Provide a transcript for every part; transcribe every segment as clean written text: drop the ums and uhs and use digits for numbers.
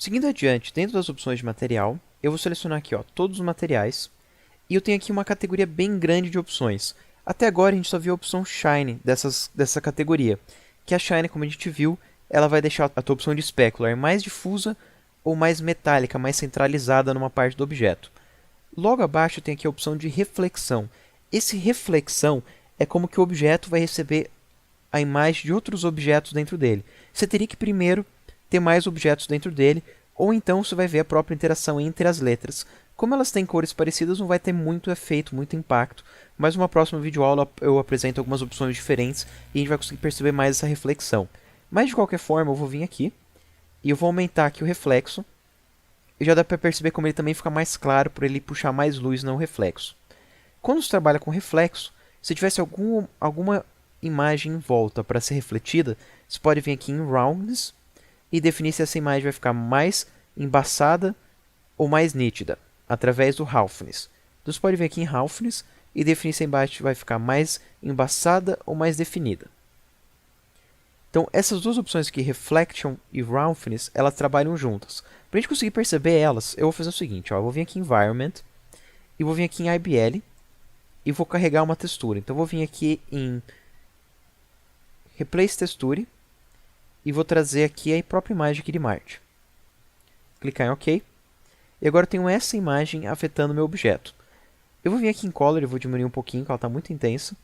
Seguindo adiante, dentro das opções de material, eu vou selecionar aqui, ó, todos os materiais. E eu tenho aqui uma categoria bem grande de opções. Até agora a gente só viu a opção Shine dessa categoria. Que a Shine, como a gente viu, ela vai deixar a tua opção de Specular mais difusa ou mais metálica, mais centralizada numa parte do objeto. Logo abaixo tem aqui a opção de reflexão. Esse reflexão é como que o objeto vai receber a imagem de outros objetos dentro dele. Você teria que primeiro ter mais objetos dentro dele, ou então você vai ver a própria interação entre as letras. Como elas têm cores parecidas, não vai ter muito efeito, muito impacto, mas numa próxima videoaula eu apresento algumas opções diferentes e a gente vai conseguir perceber mais essa reflexão. Mas de qualquer forma, eu vou vir aqui e eu vou aumentar aqui o reflexo. E já dá para perceber como ele também fica mais claro, por ele puxar mais luz no reflexo. Quando você trabalha com reflexo, se tivesse alguma imagem em volta para ser refletida, você pode vir aqui em Roundness e definir se essa imagem vai ficar mais embaçada ou mais nítida, através do Roughness. Então você pode vir aqui em Roughness e definir se a imagem vai ficar mais embaçada ou mais definida. Então essas duas opções aqui, Reflection e Roughness, elas trabalham juntas. Para a gente conseguir perceber elas, eu vou fazer o seguinte, ó, eu vou vir aqui em Environment, e vou vir aqui em IBL, e vou carregar uma textura. Então eu vou vir aqui em Replace Texture, e vou trazer aqui a própria imagem aqui de Marte. Clicar em OK. E agora eu tenho essa imagem afetando o meu objeto. Eu vou vir aqui em Color e vou diminuir um pouquinho, porque ela está muito intensa.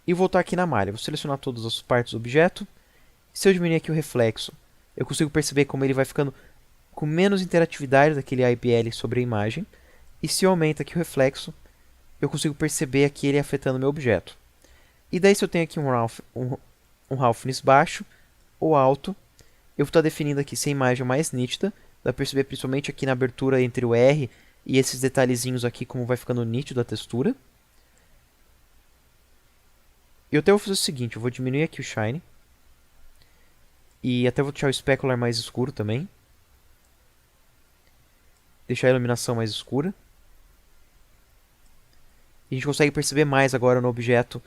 E voltar aqui na malha. Vou selecionar todas as partes do objeto. Se eu diminuir aqui o reflexo, eu consigo perceber como ele vai ficando com menos interatividade daquele IPL sobre a imagem. E se eu aumento aqui o reflexo, eu consigo perceber aqui ele afetando o meu objeto. E daí se eu tenho aqui um roughness baixo ou alto, eu vou estar definindo aqui se a imagem é mais nítida. Dá para perceber principalmente aqui na abertura entre o R e esses detalhezinhos aqui como vai ficando nítido a textura. Eu até vou fazer o seguinte, eu vou diminuir aqui o Shine. E até vou deixar o Specular mais escuro também. Deixar a iluminação mais escura. E a gente consegue perceber mais agora no objeto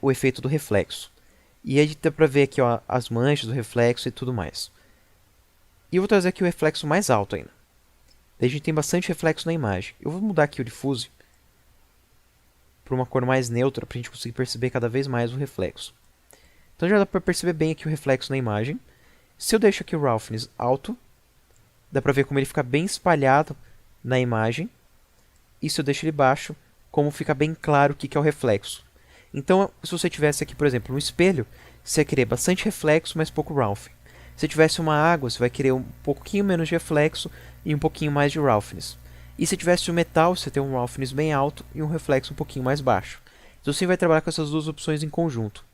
o efeito do reflexo. E aí dá pra ver aqui, ó, as manchas do reflexo e tudo mais. E eu vou trazer aqui o reflexo mais alto ainda. Daí a gente tem bastante reflexo na imagem. Eu vou mudar aqui o Diffuse para uma cor mais neutra, para a gente conseguir perceber cada vez mais o reflexo. Então já dá para perceber bem aqui o reflexo na imagem. Se eu deixo aqui o Roughness alto, dá para ver como ele fica bem espalhado na imagem. E se eu deixo ele baixo, como fica bem claro o que é o reflexo. Então, se você tivesse aqui, por exemplo, um espelho, você vai querer bastante reflexo, mas pouco rough. Se tivesse uma água, você vai querer um pouquinho menos de reflexo e um pouquinho mais de roughness. E se tivesse um metal, você tem um roughness bem alto e um reflexo um pouquinho mais baixo. Então você vai trabalhar com essas duas opções em conjunto.